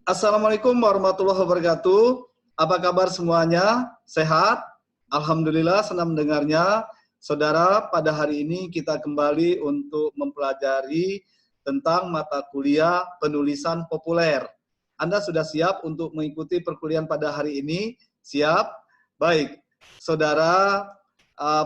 Assalamualaikum warahmatullahi wabarakatuh. Apa kabar semuanya? Sehat? Alhamdulillah, senang mendengarnya. Saudara, pada hari ini kita kembali untuk mempelajari tentang mata kuliah penulisan populer. Anda sudah siap untuk mengikuti perkuliahan pada hari ini? Siap? Baik. Saudara,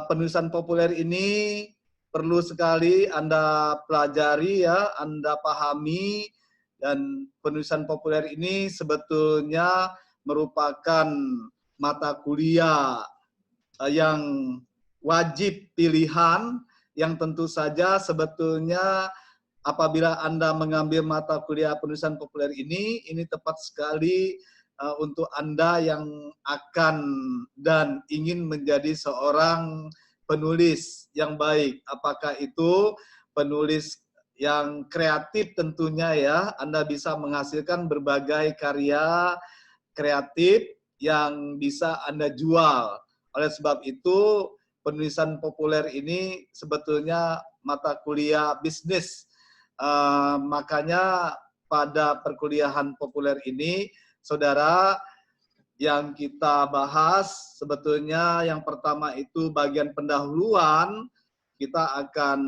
penulisan populer ini perlu sekali Anda pelajari ya, Anda pahami. Dan penulisan populer ini sebetulnya merupakan mata kuliah yang wajib pilihan, yang tentu saja sebetulnya apabila Anda mengambil mata kuliah penulisan populer ini tepat sekali untuk Anda yang akan dan ingin menjadi seorang penulis yang baik. Apakah itu penulis yang kreatif tentunya ya, Anda bisa menghasilkan berbagai karya kreatif yang bisa Anda jual. Oleh sebab itu, penulisan populer ini sebetulnya mata kuliah bisnis. Makanya pada perkuliahan populer ini, saudara, yang kita bahas sebetulnya yang pertama itu bagian pendahuluan. Kita akan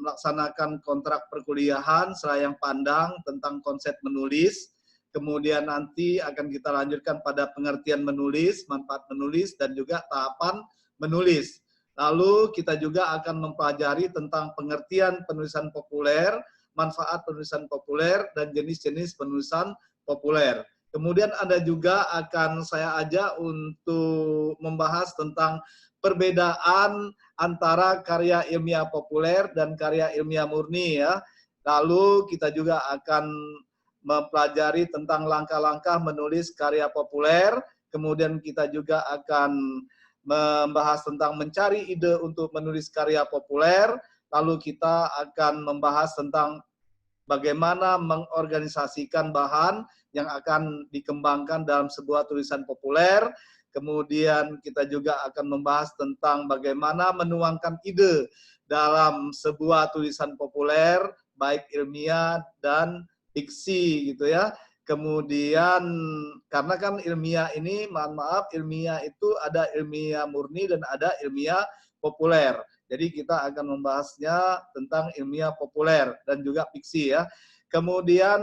melaksanakan kontrak perkuliahan serayang pandang tentang konsep menulis. Kemudian nanti akan kita lanjutkan pada pengertian menulis, manfaat menulis, dan juga tahapan menulis. Lalu kita juga akan mempelajari tentang pengertian penulisan populer, manfaat penulisan populer, dan jenis-jenis penulisan populer. Kemudian ada juga akan saya ajak untuk membahas tentang perbedaan antara karya ilmiah populer dan karya ilmiah murni ya. Lalu kita juga akan mempelajari tentang langkah-langkah menulis karya populer. Kemudian kita juga akan membahas tentang mencari ide untuk menulis karya populer. Lalu kita akan membahas tentang bagaimana mengorganisasikan bahan yang akan dikembangkan dalam sebuah tulisan populer. Kemudian kita juga akan membahas tentang bagaimana menuangkan ide dalam sebuah tulisan populer, baik ilmiah dan fiksi gitu ya. Kemudian karena kan ilmiah ini, mohon maaf, ilmiah itu ada ilmiah murni dan ada ilmiah populer. Jadi kita akan membahasnya tentang ilmiah populer dan juga fiksi ya. Kemudian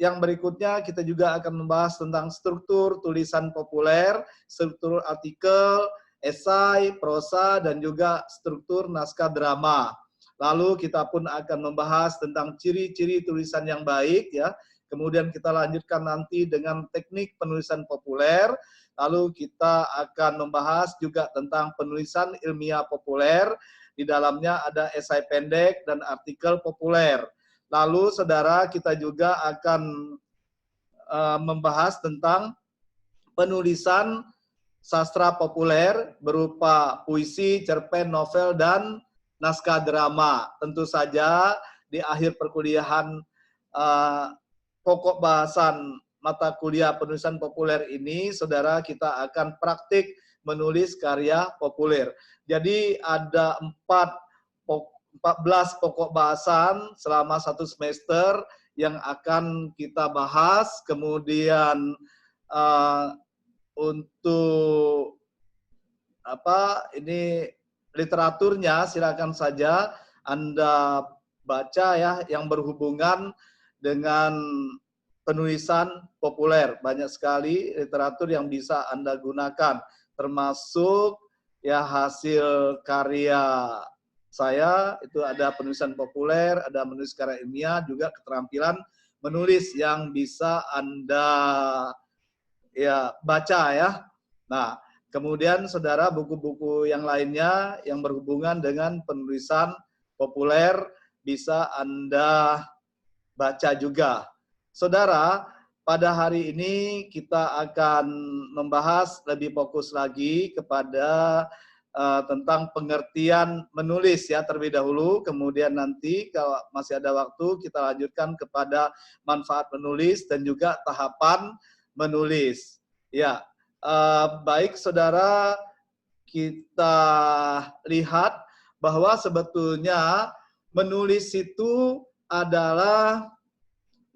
yang berikutnya kita juga akan membahas tentang struktur tulisan populer, struktur artikel, esai, prosa, dan juga struktur naskah drama. Lalu kita pun akan membahas tentang ciri-ciri tulisan yang baik ya. Kemudian kita lanjutkan nanti dengan teknik penulisan populer. Lalu kita akan membahas juga tentang penulisan ilmiah populer. Di dalamnya ada esai pendek dan artikel populer. Lalu saudara, kita juga akan membahas tentang penulisan sastra populer berupa puisi, cerpen, novel, dan naskah drama. Tentu saja di akhir perkuliahan pokok bahasan mata kuliah penulisan populer ini, saudara, kita akan praktik menulis karya populer. Jadi ada 14 pokok bahasan selama 1 semester yang akan kita bahas. Kemudian untuk ini literaturnya silakan saja Anda baca ya, yang berhubungan dengan penulisan populer. Banyak sekali literatur yang bisa Anda gunakan, termasuk ya hasil karya saya itu ada penulisan populer, ada menulis karya ilmiah, juga keterampilan menulis yang bisa Anda ya baca ya. Nah, kemudian saudara, buku-buku yang lainnya yang berhubungan dengan penulisan populer bisa Anda baca juga. Saudara, pada hari ini kita akan membahas lebih fokus lagi kepada tentang pengertian menulis ya terlebih dahulu, kemudian nanti kalau masih ada waktu kita lanjutkan kepada manfaat menulis dan juga tahapan menulis. Ya, baik saudara, kita lihat bahwa sebetulnya menulis itu adalah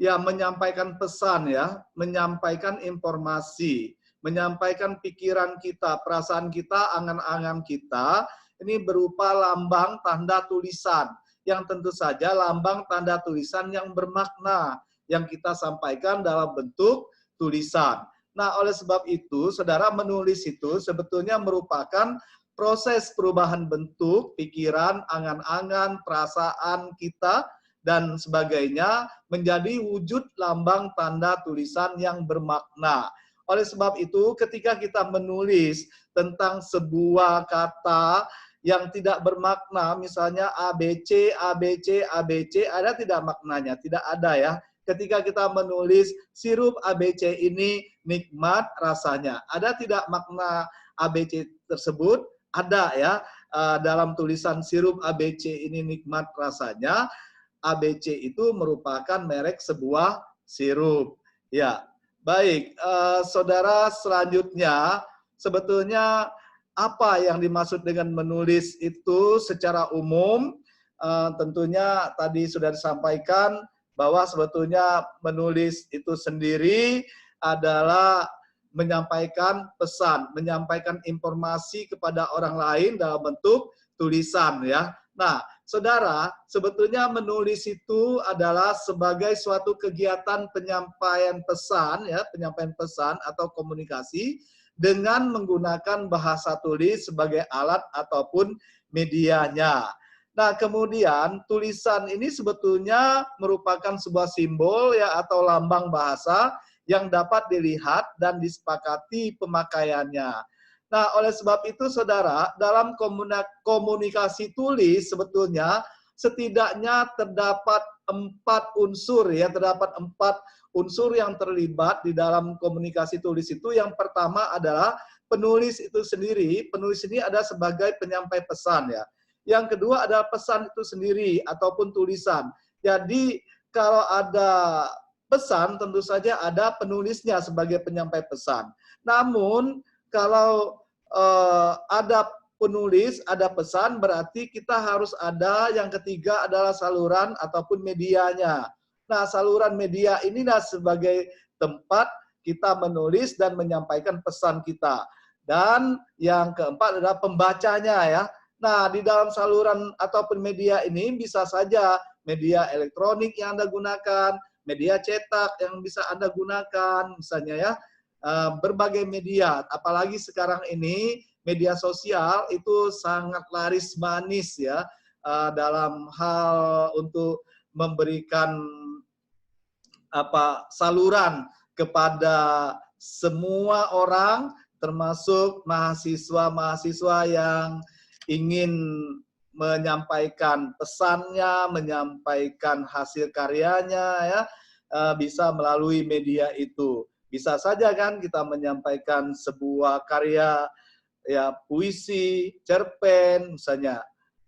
ya menyampaikan pesan ya, menyampaikan informasi, menyampaikan pikiran kita, perasaan kita, angan-angan kita, ini berupa lambang tanda tulisan, yang tentu saja lambang tanda tulisan yang bermakna, yang kita sampaikan dalam bentuk tulisan. Nah, oleh sebab itu, saudara, menulis itu sebetulnya merupakan proses perubahan bentuk, pikiran, angan-angan, perasaan kita, dan sebagainya menjadi wujud lambang tanda tulisan yang bermakna. Oleh sebab itu, ketika kita menulis tentang sebuah kata yang tidak bermakna, misalnya ABC, ABC, ABC, ada tidak maknanya? Tidak ada ya. Ketika kita menulis sirup ABC ini nikmat rasanya, ada tidak makna ABC tersebut? Ada ya. Dalam tulisan sirup ABC ini nikmat rasanya, ABC itu merupakan merek sebuah sirup. Ya, baik, saudara, selanjutnya sebetulnya apa yang dimaksud dengan menulis itu secara umum? Tentunya tadi sudah disampaikan bahwa sebetulnya menulis itu sendiri adalah menyampaikan pesan, menyampaikan informasi kepada orang lain dalam bentuk tulisan ya. Nah, saudara, sebetulnya menulis itu adalah sebagai suatu kegiatan penyampaian pesan ya, penyampaian pesan atau komunikasi dengan menggunakan bahasa tulis sebagai alat ataupun medianya. Nah, kemudian tulisan ini sebetulnya merupakan sebuah simbol ya atau lambang bahasa yang dapat dilihat dan disepakati pemakaiannya. Nah, oleh sebab itu, saudara, dalam komunikasi tulis sebetulnya setidaknya terdapat 4 unsur ya, terdapat 4 unsur yang terlibat di dalam komunikasi tulis itu. Yang pertama adalah penulis itu sendiri. Penulis ini ada sebagai penyampai pesan ya. Yang kedua adalah pesan itu sendiri ataupun tulisan. Jadi kalau ada pesan, tentu saja ada penulisnya sebagai penyampai pesan. Namun kalau ada penulis, ada pesan, berarti kita harus ada yang ketiga adalah saluran ataupun medianya. Nah, saluran media inilah sebagai tempat kita menulis dan menyampaikan pesan kita. Dan yang keempat adalah pembacanya ya. Nah, di dalam saluran ataupun media ini bisa saja media elektronik yang Anda gunakan, media cetak yang bisa Anda gunakan, misalnya ya, berbagai media. Apalagi sekarang ini media sosial itu sangat laris manis ya, dalam hal untuk memberikan saluran kepada semua orang, termasuk mahasiswa-mahasiswa yang ingin menyampaikan pesannya, menyampaikan hasil karyanya ya, bisa melalui media itu. Bisa saja kan kita menyampaikan sebuah karya ya, puisi, cerpen misalnya,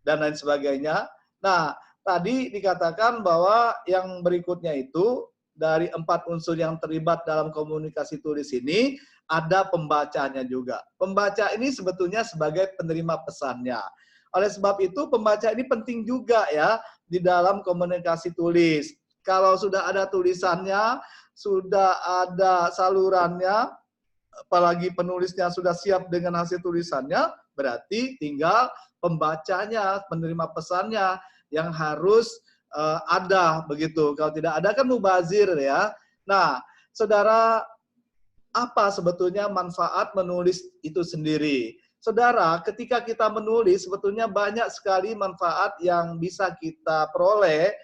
dan lain sebagainya. Nah, tadi dikatakan bahwa yang berikutnya itu dari 4 unsur yang terlibat dalam komunikasi tulis ini ada pembacanya juga. Pembaca ini sebetulnya sebagai penerima pesannya. Oleh sebab itu pembaca ini penting juga ya di dalam komunikasi tulis. Kalau sudah ada tulisannya, sudah ada salurannya, apalagi penulisnya sudah siap dengan hasil tulisannya, berarti tinggal pembacanya, penerima pesannya yang harus ada begitu. Kalau tidak ada kan mubazir ya. Nah, saudara, apa sebetulnya manfaat menulis itu sendiri? Saudara, ketika kita menulis sebetulnya banyak sekali manfaat yang bisa kita peroleh.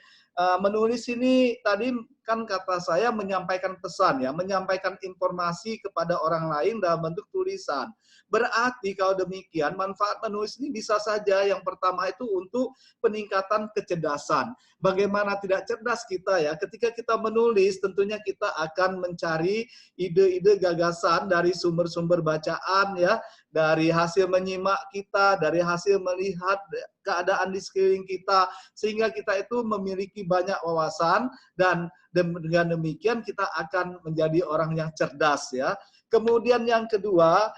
Menulis ini tadi kan kata saya menyampaikan pesan ya, menyampaikan informasi kepada orang lain dalam bentuk tulisan. Berarti kalau demikian manfaat menulis ini bisa saja yang pertama itu untuk peningkatan kecerdasan. Bagaimana tidak cerdas kita ya, ketika kita menulis tentunya kita akan mencari ide-ide gagasan dari sumber-sumber bacaan ya, dari hasil menyimak kita, dari hasil melihat keadaan di sekeliling kita, sehingga kita itu memiliki banyak wawasan dan dengan demikian kita akan menjadi orang yang cerdas ya. Kemudian yang kedua,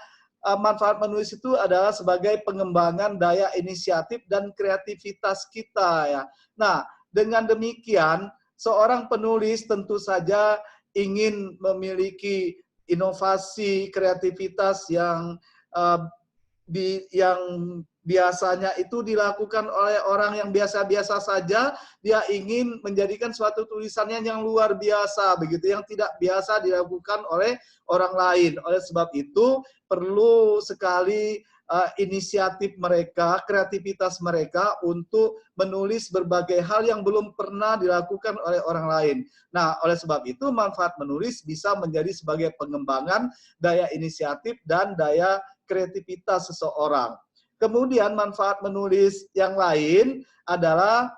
manfaat menulis itu adalah sebagai pengembangan daya inisiatif dan kreativitas kita ya. Nah, dengan demikian seorang penulis tentu saja ingin memiliki inovasi, kreativitas yang yang biasanya itu dilakukan oleh orang yang biasa-biasa saja, dia ingin menjadikan suatu tulisannya yang luar biasa, begitu, yang tidak biasa dilakukan oleh orang lain. Oleh sebab itu, perlu sekali inisiatif mereka, kreativitas mereka untuk menulis berbagai hal yang belum pernah dilakukan oleh orang lain. Nah, oleh sebab itu, manfaat menulis bisa menjadi sebagai pengembangan daya inisiatif dan daya kreativitas seseorang. Kemudian manfaat menulis yang lain adalah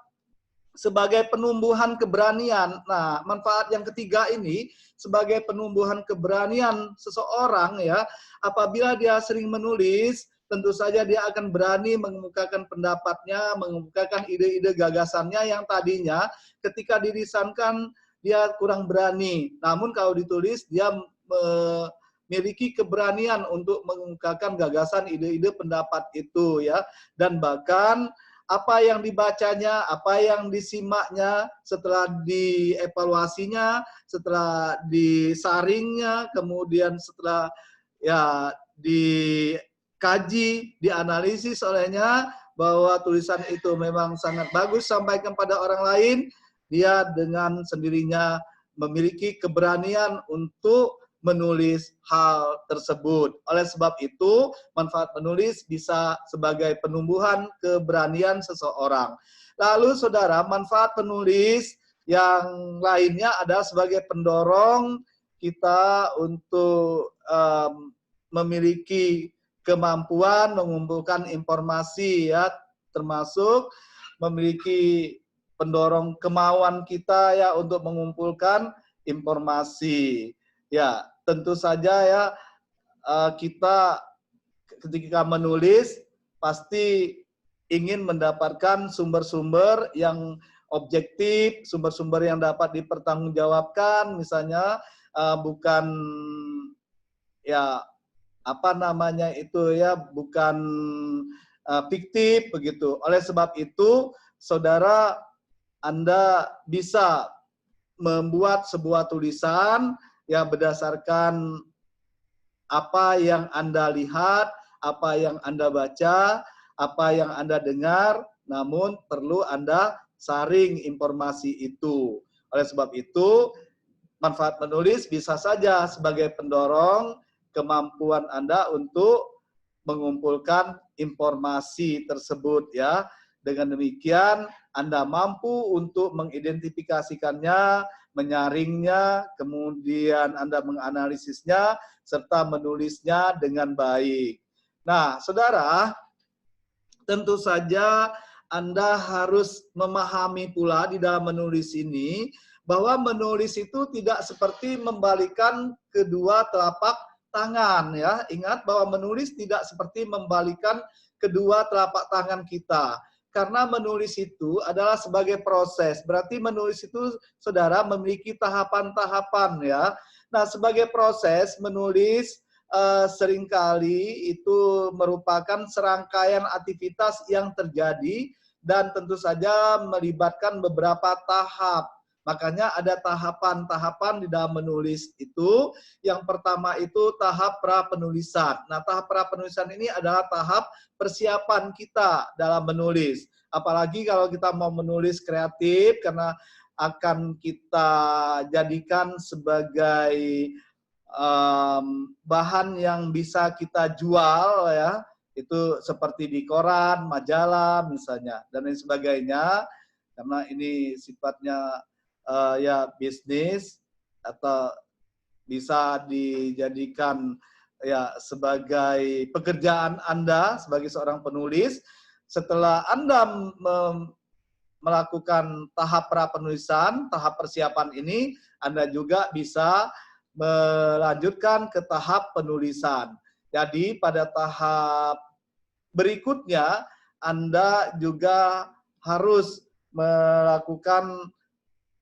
sebagai penumbuhan keberanian. Nah, manfaat yang ketiga ini sebagai penumbuhan keberanian seseorang ya, apabila dia sering menulis, tentu saja dia akan berani mengemukakan pendapatnya, mengemukakan ide-ide gagasannya yang tadinya ketika dilisankan dia kurang berani. Namun kalau ditulis dia memiliki keberanian untuk mengemukakan gagasan, ide-ide, pendapat itu ya, dan bahkan apa yang dibacanya, apa yang disimaknya, setelah dievaluasinya, setelah disaringnya, kemudian setelah ya dikaji, dianalisis olehnya bahwa tulisan itu memang sangat bagus sampaikan pada orang lain, dia dengan sendirinya memiliki keberanian untuk menulis hal tersebut. Oleh sebab itu, manfaat menulis bisa sebagai penumbuhan keberanian seseorang. Lalu, saudara, manfaat penulis yang lainnya adalah sebagai pendorong kita untuk memiliki kemampuan mengumpulkan informasi, ya, termasuk memiliki pendorong kemauan kita ya untuk mengumpulkan informasi. Ya, tentu saja ya kita ketika menulis pasti ingin mendapatkan sumber-sumber yang objektif, sumber-sumber yang dapat dipertanggungjawabkan, misalnya bukan ya apa namanya itu ya, bukan fiktif begitu. Oleh sebab itu, saudara, Anda bisa membuat sebuah tulisan yang berdasarkan apa yang Anda lihat, apa yang Anda baca, apa yang Anda dengar, namun perlu Anda saring informasi itu. Oleh sebab itu, manfaat menulis bisa saja sebagai pendorong kemampuan Anda untuk mengumpulkan informasi tersebut ya. Dengan demikian, Anda mampu untuk mengidentifikasikannya, menyaringnya, kemudian Anda menganalisisnya, serta menulisnya dengan baik. Nah, saudara, tentu saja Anda harus memahami pula di dalam menulis ini, bahwa menulis itu tidak seperti membalikan kedua telapak tangan. Ya, ingat bahwa menulis tidak seperti membalikan kedua telapak tangan kita. Karena menulis itu adalah sebagai proses. Berarti menulis itu, saudara, memiliki tahapan-tahapan ya. Nah, sebagai proses menulis seringkali itu merupakan serangkaian aktivitas yang terjadi dan tentu saja melibatkan beberapa tahap. Makanya ada tahapan-tahapan di dalam menulis itu. Yang pertama itu tahap pra-penulisan. Nah, tahap pra-penulisan ini adalah tahap persiapan kita dalam menulis. Apalagi kalau kita mau menulis kreatif, karena akan kita jadikan sebagai bahan yang bisa kita jual ya, itu seperti di koran, majalah misalnya, dan lain sebagainya. Karena ini sifatnya ya bisnis atau bisa dijadikan ya sebagai pekerjaan Anda sebagai seorang penulis. Setelah Anda melakukan tahap pra-penulisan, tahap persiapan ini, Anda juga bisa melanjutkan ke tahap penulisan. Jadi pada tahap berikutnya, Anda juga harus melakukan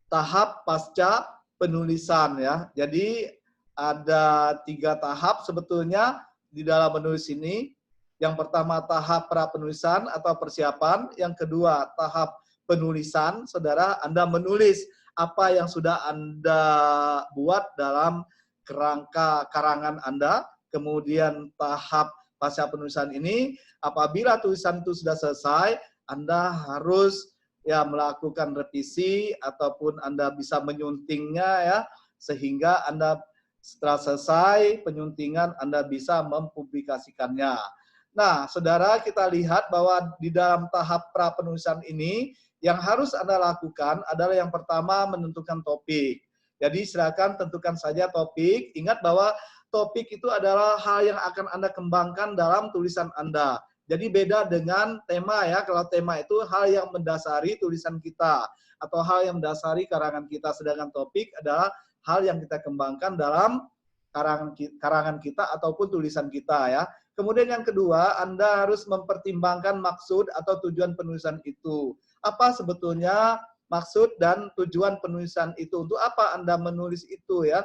tahap pasca penulisan ya. Jadi ada 3 tahap sebetulnya di dalam menulis ini. Yang pertama tahap pra-penulisan atau persiapan, yang kedua tahap penulisan, saudara, Anda menulis apa yang sudah Anda buat dalam kerangka karangan Anda. Kemudian tahap pasca penulisan ini, apabila tulisan itu sudah selesai, Anda harus ya melakukan revisi ataupun Anda bisa menyuntingnya ya, sehingga Anda setelah selesai penyuntingan Anda bisa mempublikasikannya. Nah, saudara, kita lihat bahwa di dalam tahap pra penulisan ini yang harus Anda lakukan adalah yang pertama menentukan topik. Jadi silakan tentukan saja topik. Ingat bahwa topik itu adalah hal yang akan Anda kembangkan dalam tulisan Anda. Jadi beda dengan tema ya. Kalau tema itu hal yang mendasari tulisan kita atau hal yang mendasari karangan kita. Sedangkan topik adalah hal yang kita kembangkan dalam karangan kita ataupun tulisan kita ya. Kemudian yang kedua, Anda harus mempertimbangkan maksud atau tujuan penulisan itu. Apa sebetulnya maksud dan tujuan penulisan itu? Untuk apa Anda menulis itu ya?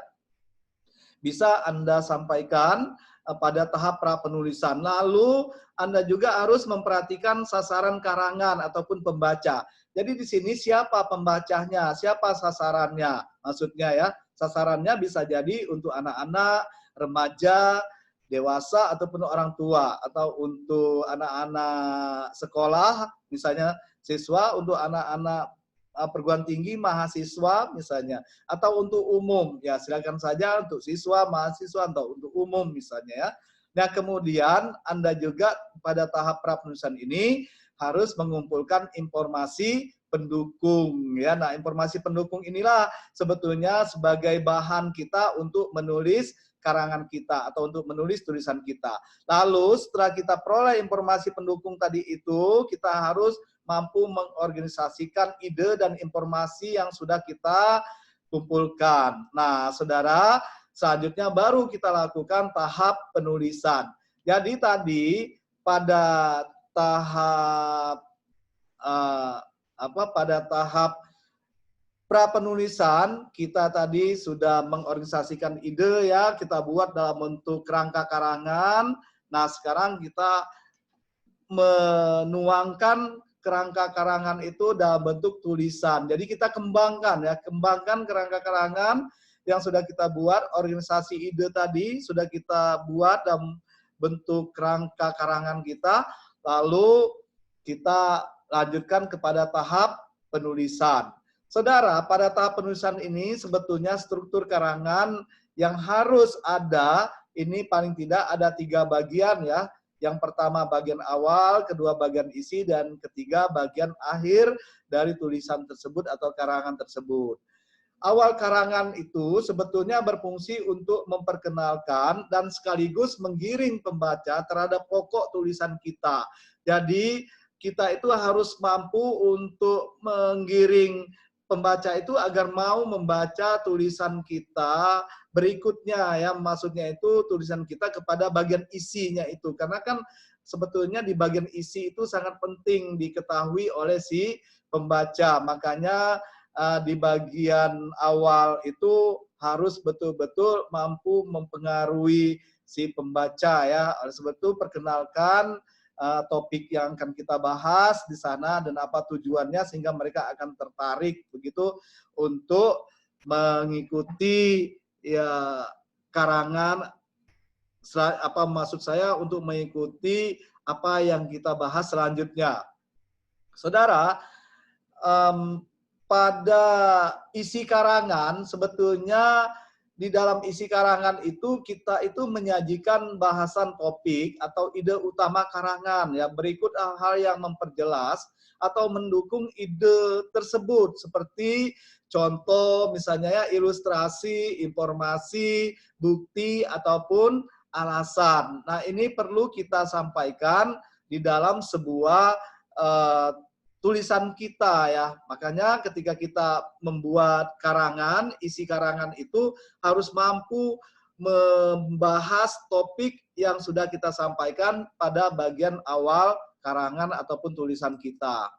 Bisa Anda sampaikan pada tahap pra penulisan. Lalu Anda juga harus memperhatikan sasaran karangan ataupun pembaca. Jadi di sini siapa pembacanya, siapa sasarannya, maksudnya ya. Sasarannya bisa jadi untuk anak-anak, remaja, dewasa, ataupun orang tua. Atau untuk anak-anak sekolah, misalnya siswa, untuk anak-anak perguruan tinggi, mahasiswa misalnya. Atau untuk umum, ya silakan saja untuk siswa, mahasiswa, atau untuk umum misalnya ya. Nah kemudian Anda juga pada tahap pra penulisan ini harus mengumpulkan informasi pendukung ya. Nah, informasi pendukung inilah sebetulnya sebagai bahan kita untuk menulis karangan kita atau untuk menulis tulisan kita. Lalu setelah kita peroleh informasi pendukung tadi itu, kita harus mampu mengorganisasikan ide dan informasi yang sudah kita kumpulkan. Nah, saudara, selanjutnya baru kita lakukan tahap penulisan. Jadi tadi pada tahap pada tahap pra penulisan kita tadi sudah mengorganisasikan ide ya, kita buat dalam bentuk kerangka karangan. Nah, sekarang kita menuangkan kerangka karangan itu dalam bentuk tulisan. Jadi kita kembangkan ya, kembangkan kerangka karangan yang sudah kita buat, organisasi ide tadi sudah kita buat dalam bentuk kerangka karangan kita, lalu kita lanjutkan kepada tahap penulisan. Saudara, pada tahap penulisan ini sebetulnya struktur karangan yang harus ada, ini paling tidak ada 3 bagian ya. Yang pertama bagian awal, kedua bagian isi, dan ketiga bagian akhir dari tulisan tersebut atau karangan tersebut. Awal karangan itu sebetulnya berfungsi untuk memperkenalkan dan sekaligus menggiring pembaca terhadap pokok tulisan kita. Jadi kita itu harus mampu untuk menggiring pembaca itu agar mau membaca tulisan kita berikutnya ya, maksudnya itu tulisan kita kepada bagian isinya itu, karena kan sebetulnya di bagian isi itu sangat penting diketahui oleh si pembaca. Makanya di bagian awal itu harus betul-betul mampu mempengaruhi si pembaca ya. Oleh sebab itu perkenalkan topik yang akan kita bahas di sana dan apa tujuannya sehingga mereka akan tertarik begitu untuk mengikuti ya karangan, apa maksud saya, untuk mengikuti apa yang kita bahas selanjutnya. Saudara, pada isi karangan sebetulnya di dalam isi karangan itu kita itu menyajikan bahasan topik atau ide utama karangan ya. Berikut hal yang memperjelas atau mendukung ide tersebut seperti contoh misalnya ya, ilustrasi, informasi, bukti ataupun alasan. Nah, ini perlu kita sampaikan di dalam sebuah tulisan kita ya. Makanya ketika kita membuat karangan, isi karangan itu harus mampu membahas topik yang sudah kita sampaikan pada bagian awal karangan ataupun tulisan kita.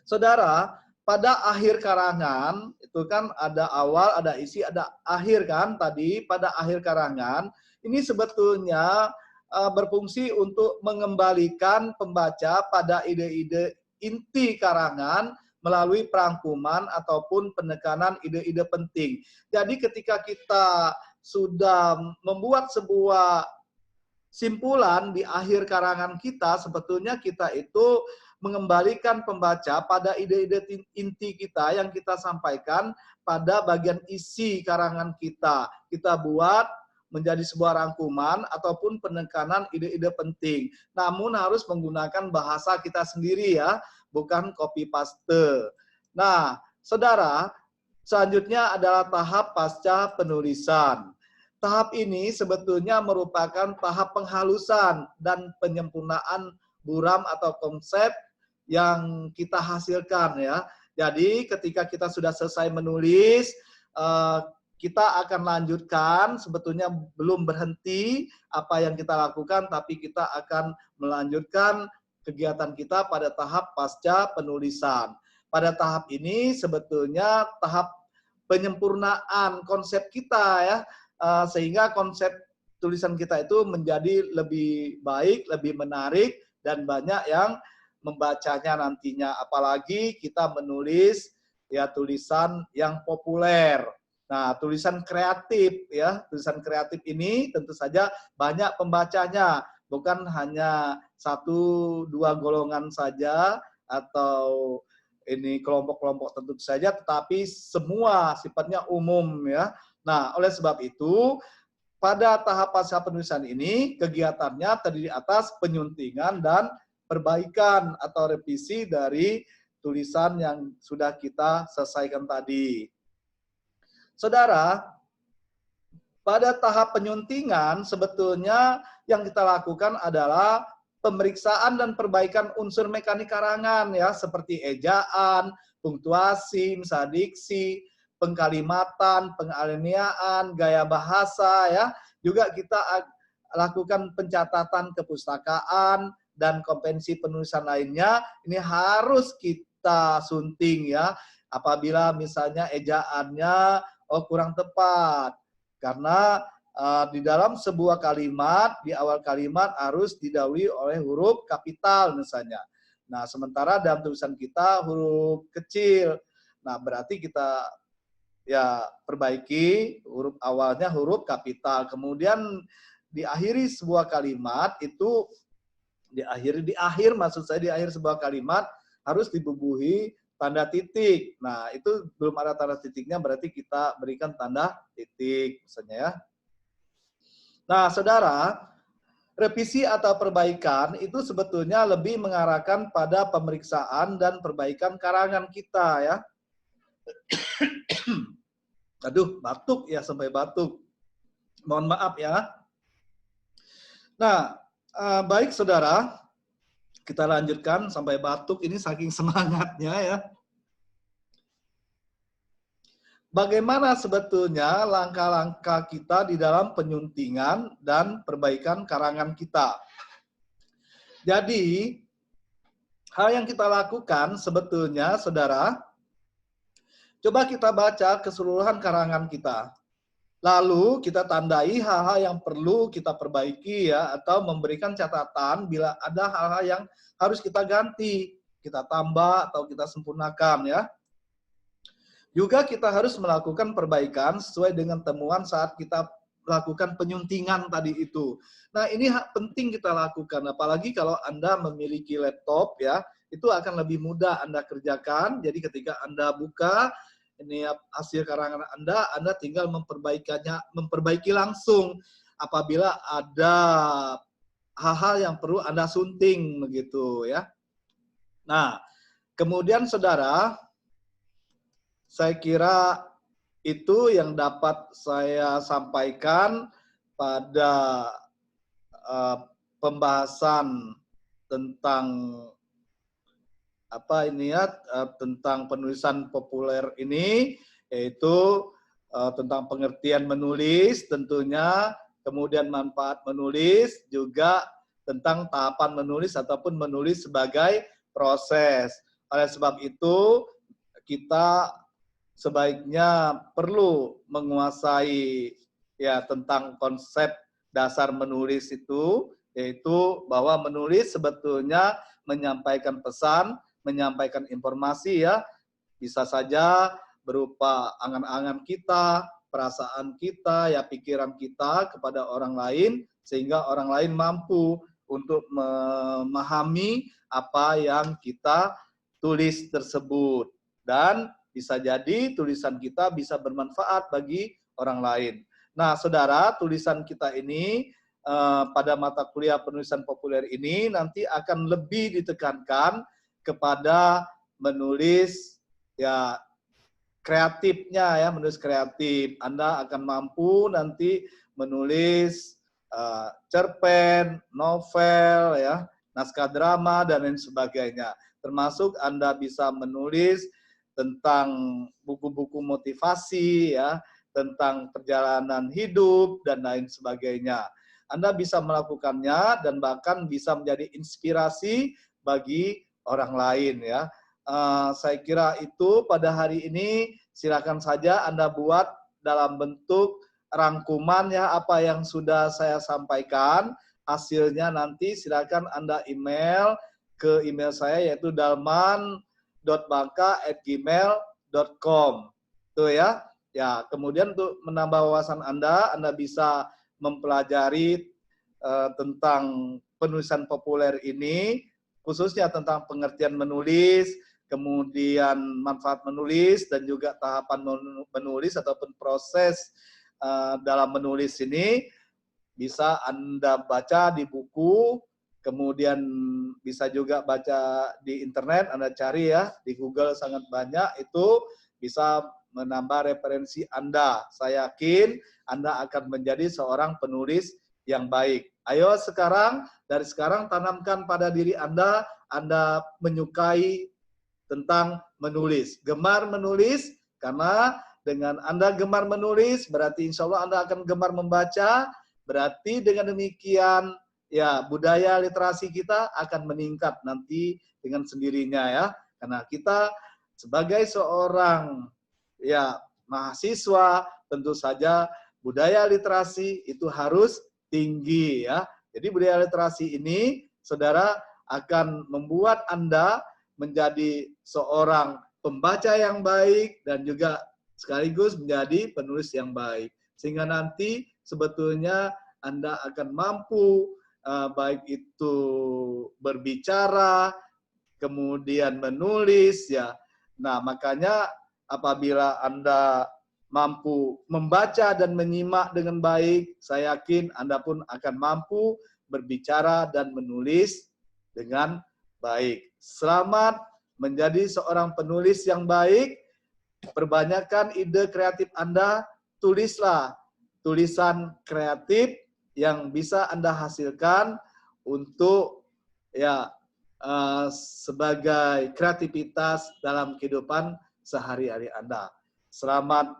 Saudara, pada akhir karangan itu kan ada awal, ada isi, ada akhir kan tadi. Pada akhir karangan ini sebetulnya berfungsi untuk mengembalikan pembaca pada ide-ide inti karangan melalui perangkuman ataupun penekanan ide-ide penting. Jadi ketika kita sudah membuat sebuah simpulan di akhir karangan kita, sebetulnya kita itu mengembalikan pembaca pada ide-ide inti kita yang kita sampaikan pada bagian isi karangan kita. Kita buat menjadi sebuah rangkuman ataupun penekanan ide-ide penting. Namun harus menggunakan bahasa kita sendiri ya, bukan copy paste. Nah, saudara, selanjutnya adalah tahap pasca penulisan. Tahap ini sebetulnya merupakan tahap penghalusan dan penyempurnaan buram atau konsep yang kita hasilkan ya. Jadi ketika kita sudah selesai menulis, kita akan lanjutkan, sebetulnya belum berhenti apa yang kita lakukan, tapi kita akan melanjutkan kegiatan kita pada tahap pasca penulisan. Pada tahap ini sebetulnya tahap penyempurnaan konsep kita ya, sehingga konsep tulisan kita itu menjadi lebih baik, lebih menarik, dan banyak yang membacanya nantinya. Apalagi kita menulis ya tulisan yang populer. Nah, tulisan kreatif ya, tulisan kreatif ini tentu saja banyak pembacanya, bukan hanya 1-2 golongan saja atau ini kelompok-kelompok tertentu saja, tetapi semua sifatnya umum ya. Nah, oleh sebab itu pada tahap pasca penulisan ini kegiatannya terdiri atas penyuntingan dan perbaikan atau revisi dari tulisan yang sudah kita selesaikan tadi. Saudara, pada tahap penyuntingan sebetulnya yang kita lakukan adalah pemeriksaan dan perbaikan unsur mekanik karangan ya, seperti ejaan, punktuasi, misalnya diksi, pengkalimatan, pengaliniaan, gaya bahasa ya. Juga kita lakukan pencatatan kepustakaan dan kompetensi penulisan lainnya. Ini harus kita sunting ya. Apabila misalnya ejaannya kurang tepat, karena di dalam sebuah kalimat, di awal kalimat harus didahului oleh huruf kapital misalnya. Nah, sementara dalam tulisan kita huruf kecil. Nah, berarti kita ya perbaiki huruf awalnya huruf kapital. Kemudian diakhiri sebuah kalimat itu di akhir sebuah kalimat harus dibubuhi tanda titik. Nah, itu belum ada tanda titiknya, berarti kita berikan tanda titik misalnya ya. Nah, saudara, revisi atau perbaikan itu sebetulnya lebih mengarahkan pada pemeriksaan dan perbaikan karangan kita ya. Aduh, batuk ya, sampai batuk. Mohon maaf ya. Nah, baik saudara, kita lanjutkan sampai batuk ini saking semangatnya ya. Bagaimana sebetulnya langkah-langkah kita di dalam penyuntingan dan perbaikan karangan kita? Jadi, hal yang kita lakukan sebetulnya, saudara, coba kita baca keseluruhan karangan kita. Lalu kita tandai hal-hal yang perlu kita perbaiki ya, atau memberikan catatan bila ada hal-hal yang harus kita ganti, kita tambah atau kita sempurnakan ya. Juga kita harus melakukan perbaikan sesuai dengan temuan saat kita melakukan penyuntingan tadi itu. Nah, ini penting kita lakukan, apalagi kalau Anda memiliki laptop ya, itu akan lebih mudah Anda kerjakan. Jadi ketika Anda buka ini hasil karangan Anda tinggal memperbaiki langsung apabila ada hal-hal yang perlu Anda sunting begitu ya. Nah, kemudian saudara, saya kira itu yang dapat saya sampaikan pada pembahasan tentang tentang penulisan populer ini, yaitu tentang pengertian menulis tentunya, kemudian manfaat menulis, juga tentang tahapan menulis ataupun menulis sebagai proses. Oleh sebab itu, kita sebaiknya perlu menguasai ya tentang konsep dasar menulis itu, yaitu bahwa menulis sebetulnya menyampaikan pesan, menyampaikan informasi ya, Bisa saja berupa angan-angan kita, perasaan kita, ya pikiran kita kepada orang lain, sehingga orang lain mampu untuk memahami apa yang kita tulis tersebut. Dan bisa jadi tulisan kita bisa bermanfaat bagi orang lain. Nah, saudara, tulisan kita ini pada mata kuliah penulisan populer ini nanti akan lebih ditekankan kepada menulis ya kreatifnya, ya menulis kreatif. Anda akan mampu nanti menulis cerpen, novel, ya, naskah drama dan lain sebagainya. Termasuk Anda bisa menulis tentang buku-buku motivasi, ya, tentang perjalanan hidup dan lain sebagainya. Anda bisa melakukannya dan bahkan bisa menjadi inspirasi bagi orang lain, ya. Saya kira itu pada hari ini silakan saja Anda buat dalam bentuk rangkuman, ya, apa yang sudah saya sampaikan. Hasilnya nanti silakan Anda email ke email saya, yaitu dalman.bangka@gmail.com. Tuh, ya. Ya, kemudian untuk menambah wawasan Anda bisa mempelajari tentang penulisan populer ini, khususnya tentang pengertian menulis, kemudian manfaat menulis, dan juga tahapan menulis ataupun proses dalam menulis ini bisa Anda baca di buku, kemudian bisa juga baca di internet, Anda cari, ya, di Google sangat banyak, itu bisa menambah referensi Anda. Saya yakin Anda akan menjadi seorang penulis yang baik. Ayo dari sekarang tanamkan pada diri Anda menyukai tentang menulis. Gemar menulis, karena dengan Anda gemar menulis, berarti insya Allah Anda akan gemar membaca, berarti dengan demikian, ya, budaya literasi kita akan meningkat nanti dengan sendirinya, ya. Karena kita sebagai seorang, ya, mahasiswa, tentu saja budaya literasi itu harus tinggi, ya. Jadi budaya literasi ini, saudara, akan membuat Anda menjadi seorang pembaca yang baik dan juga sekaligus menjadi penulis yang baik. Sehingga nanti sebetulnya Anda akan mampu baik itu berbicara, kemudian menulis, ya. Nah, makanya apabila Anda mampu membaca dan menyimak dengan baik, saya yakin Anda pun akan mampu berbicara dan menulis dengan baik. Selamat menjadi seorang penulis yang baik. Perbanyakkan ide kreatif Anda, tulislah tulisan kreatif yang bisa Anda hasilkan untuk, ya, sebagai kreativitas dalam kehidupan sehari-hari Anda. Selamat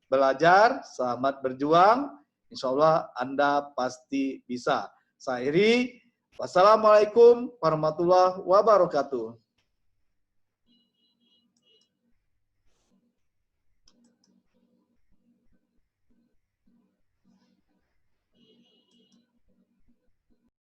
belajar, selamat berjuang. Insya Allah Anda pasti bisa. Saya akhiri. Wassalamualaikum warahmatullahi wabarakatuh.